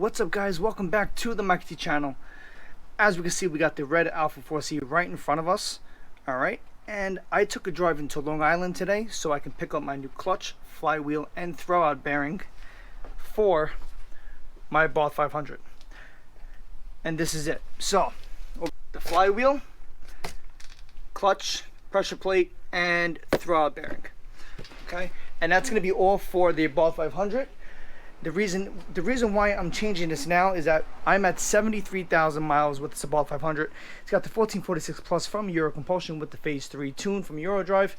What's up, guys? Welcome back to the Mikey T channel. As we can see, we got the red Alfa 4C right in front of us. Alright, and I took a drive into Long Island today so I can pick up my new clutch, flywheel, and throwout bearing for my abarth 500. And this is it. So, the flywheel, clutch, pressure plate, and throwout bearing. Okay, and that's going to be all for the abarth 500. The reason why I'm changing this now is that I'm at 73,000 miles with this abarth 500. It's got the 1446 Plus from Euro Compulsion with the Phase 3 tune from Eurodrive.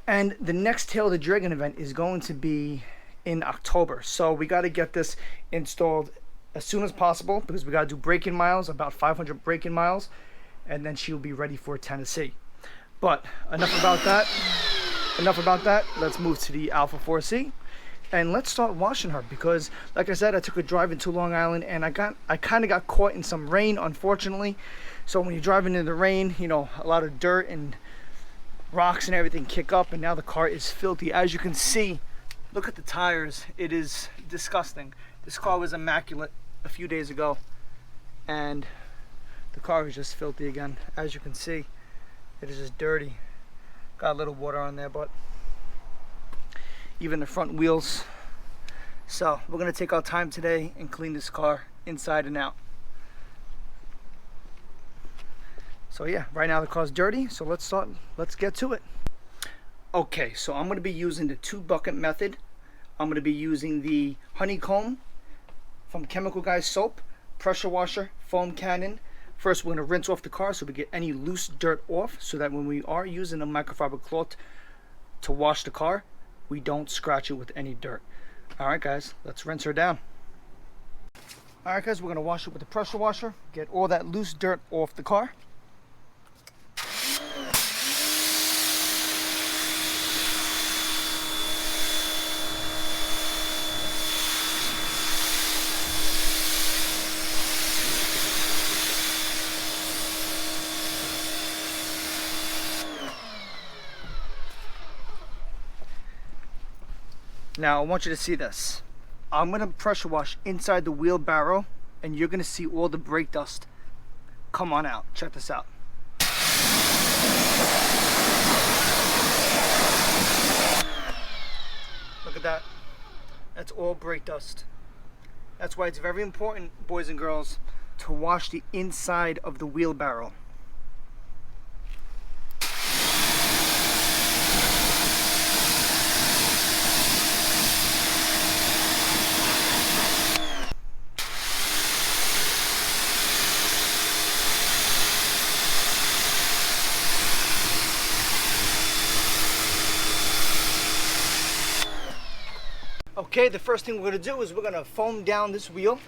And the next Tail of the Dragon event is going to be in October. So we got to get this installed as soon as possible because we got to do break-in miles, about 500 break-in miles, and then she'll be ready for Tennessee. But enough about that. Let's move to the Alfa 4C. And let's start washing her because, like I said, I took a drive into Long Island and I kind of got caught in some rain, unfortunately. So when you're driving in the rain, you know, a lot of dirt and rocks and everything kick up, and now the car is filthy. As you can see, look at the tires. It is disgusting. This car was immaculate a few days ago, and the car is just filthy again. As you can see, it is just dirty. Got a little water on there, but even the front wheels. So we're gonna take our time today and clean this car inside and out. So yeah, right now the car's dirty, so let's get to it. Okay, so I'm gonna be using the 2-bucket method. I'm gonna be using the honeycomb from Chemical Guy soap, pressure washer, foam cannon. First, we're gonna rinse off the car so we get any loose dirt off, so that when we are using a microfiber cloth to wash the car, we don't scratch it with any dirt. Alright guys, let's rinse her down. Alright guys, we're going to wash it with the pressure washer. Get all that loose dirt off the car. Now I want you to see this. I'm going to pressure wash inside the wheelbarrow and you're going to see all the brake dust come on out. Check this out. Look at that. That's all brake dust. That's why it's very important, boys and girls, to wash the inside of the wheelbarrow. Okay, the first thing we're going to do is we're going to foam down this wheel.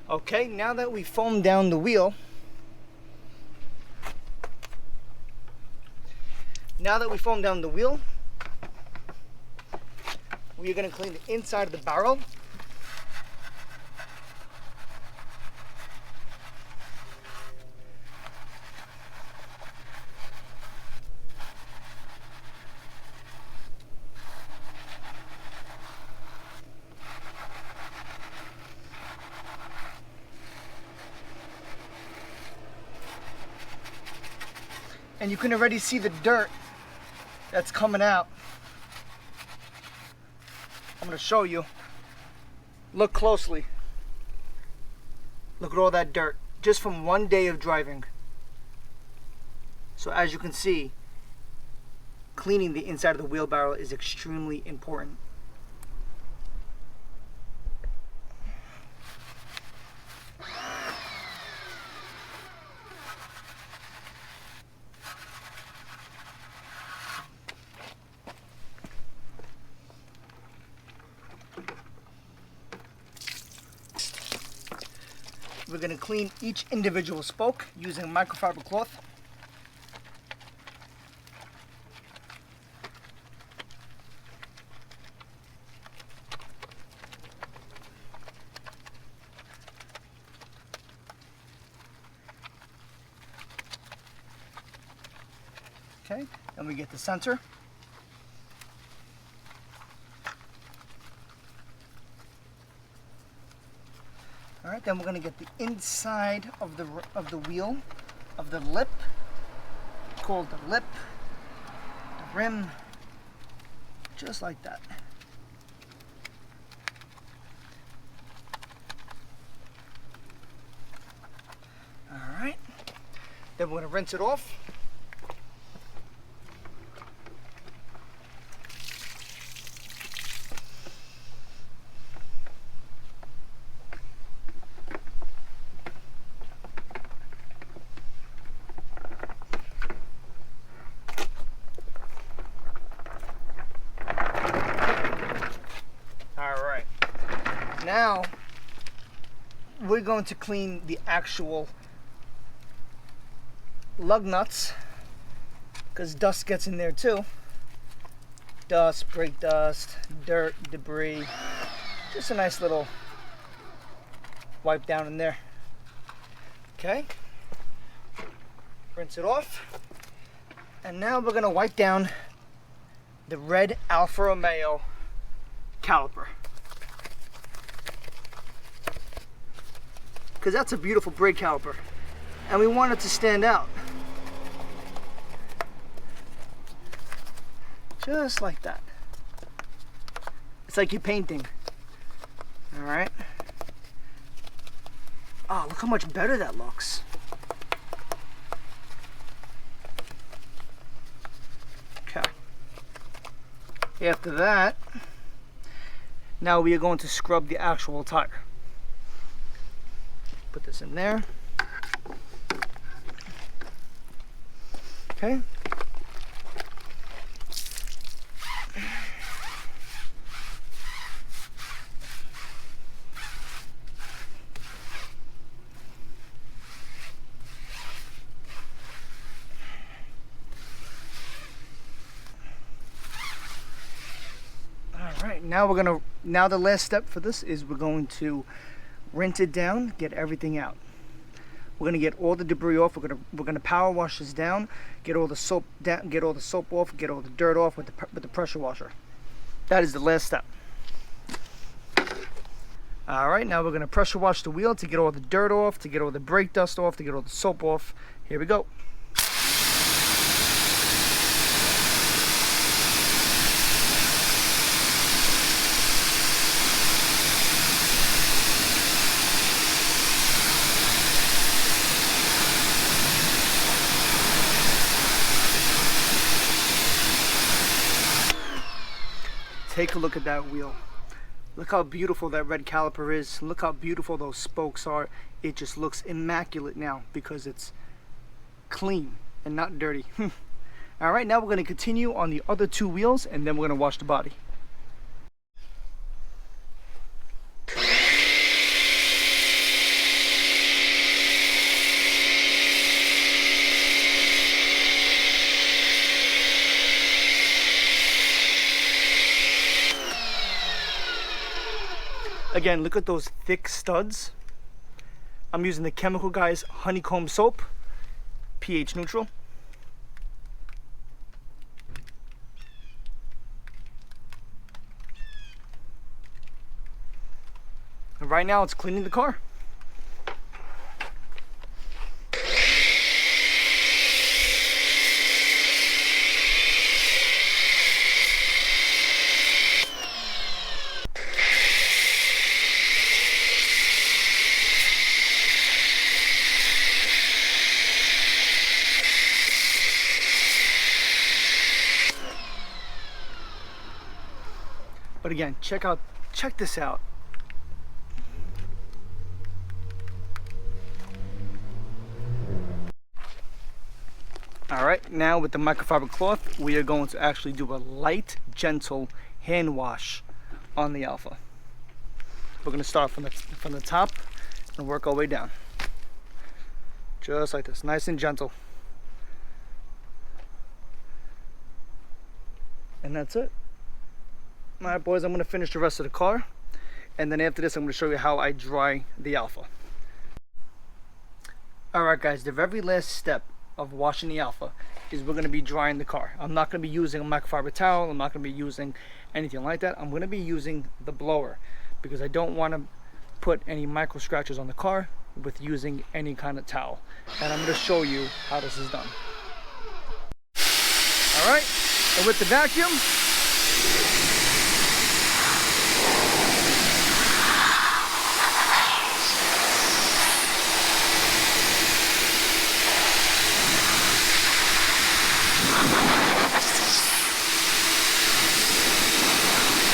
Okay, now that we foamed down the wheel, we are going to clean the inside of the barrel. And you can already see the dirt that's coming out. I'm going to show you. Look closely. Look at all that dirt just from one day of driving. So as you can see, cleaning the inside of the wheelbarrow is extremely important. We're going to clean each individual spoke using microfiber cloth. Okay, then we get the center. All right, then we're gonna get the inside of the wheel, of the lip, called the lip, the rim, just like that. All right, then we're gonna rinse it off. Now we're going to clean the actual lug nuts, because dust gets in there too. Dust, brake dust, dirt, debris. Just a nice little wipe down in there. Okay, rinse it off. And now we're gonna wipe down the red Alfa Romeo caliper, because that's a beautiful brake caliper and we want it to stand out. Just like that. It's like you're painting. All right. Oh, look how much better that looks. Okay. After that, now we are going to scrub the actual tire. Put this in there. Okay. Alright, now the last step for this is we're going to rinse it down, get everything out. We're gonna get all the debris off. We're gonna power wash this down, get all the soap down, get all the soap off, get all the dirt off with the pressure washer. That is the last step. Alright, now we're gonna pressure wash the wheel to get all the dirt off, to get all the brake dust off, to get all the soap off. Here we go. Take a look at that wheel. Look how beautiful that red caliper is. Look how beautiful those spokes are. It just looks immaculate now because it's clean and not dirty. All right, now we're going to continue on the other two wheels and then we're going to wash the body. Again, look at those thick studs. I'm using the Chemical Guys honeycomb soap, pH neutral. And right now it's cleaning the car. But again, check this out. All right, now with the microfiber cloth, we are going to actually do a light, gentle hand wash on the Alfa. We're going to start from the top and work our way down. Just like this, nice and gentle. And that's it. All right, boys, I'm going to finish the rest of the car. And then after this, I'm going to show you how I dry the Alfa. All right, guys, the very last step of washing the Alfa is we're going to be drying the car. I'm not going to be using a microfiber towel. I'm not going to be using anything like that. I'm going to be using the blower because I don't want to put any micro scratches on the car with using any kind of towel. And I'm going to show you how this is done. All right, and with the vacuum,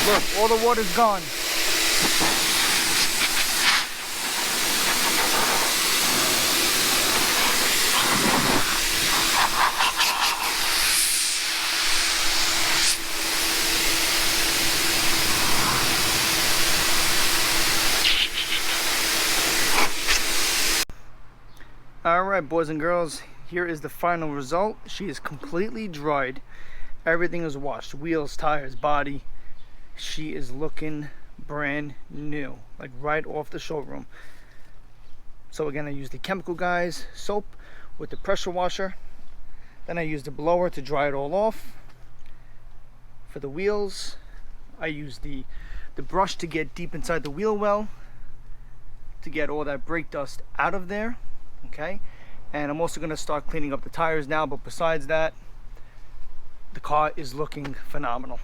look, all the water's gone. Alright, boys and girls, here is the final result. She is completely dried. Everything is washed. Wheels, tires, body. She is looking brand new, like right off the showroom. So again, I used the Chemical Guys soap with the pressure washer. Then I used the blower to dry it all off. For the wheels, I used the brush to get deep inside the wheel well to get all that brake dust out of there. Okay, and I'm also going to start cleaning up the tires now, but besides that, the car is looking phenomenal.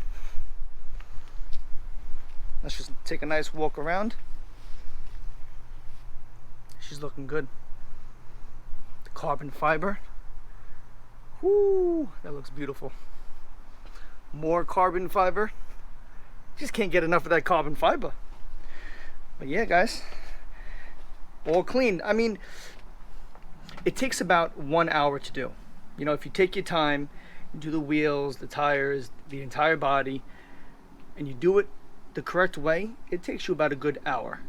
Let's just take a nice walk around. She's looking good. The carbon fiber, whoo, that looks beautiful. More carbon fiber. Just can't get enough of that carbon fiber. But yeah, guys, all clean. I mean, it takes about 1 hour to do. You know, if you take your time, you do the wheels, the tires, the entire body, and you do it the correct way, it takes you about a good hour.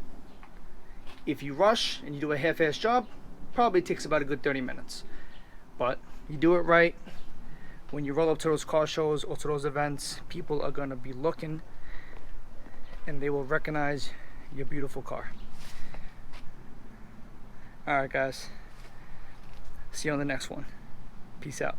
If you rush and you do a half-assed job, probably takes about a good 30 minutes. But you do it right, when you roll up to those car shows or to those events, people are gonna be looking and they will recognize your beautiful car. All right, guys. See you on the next one. Peace out.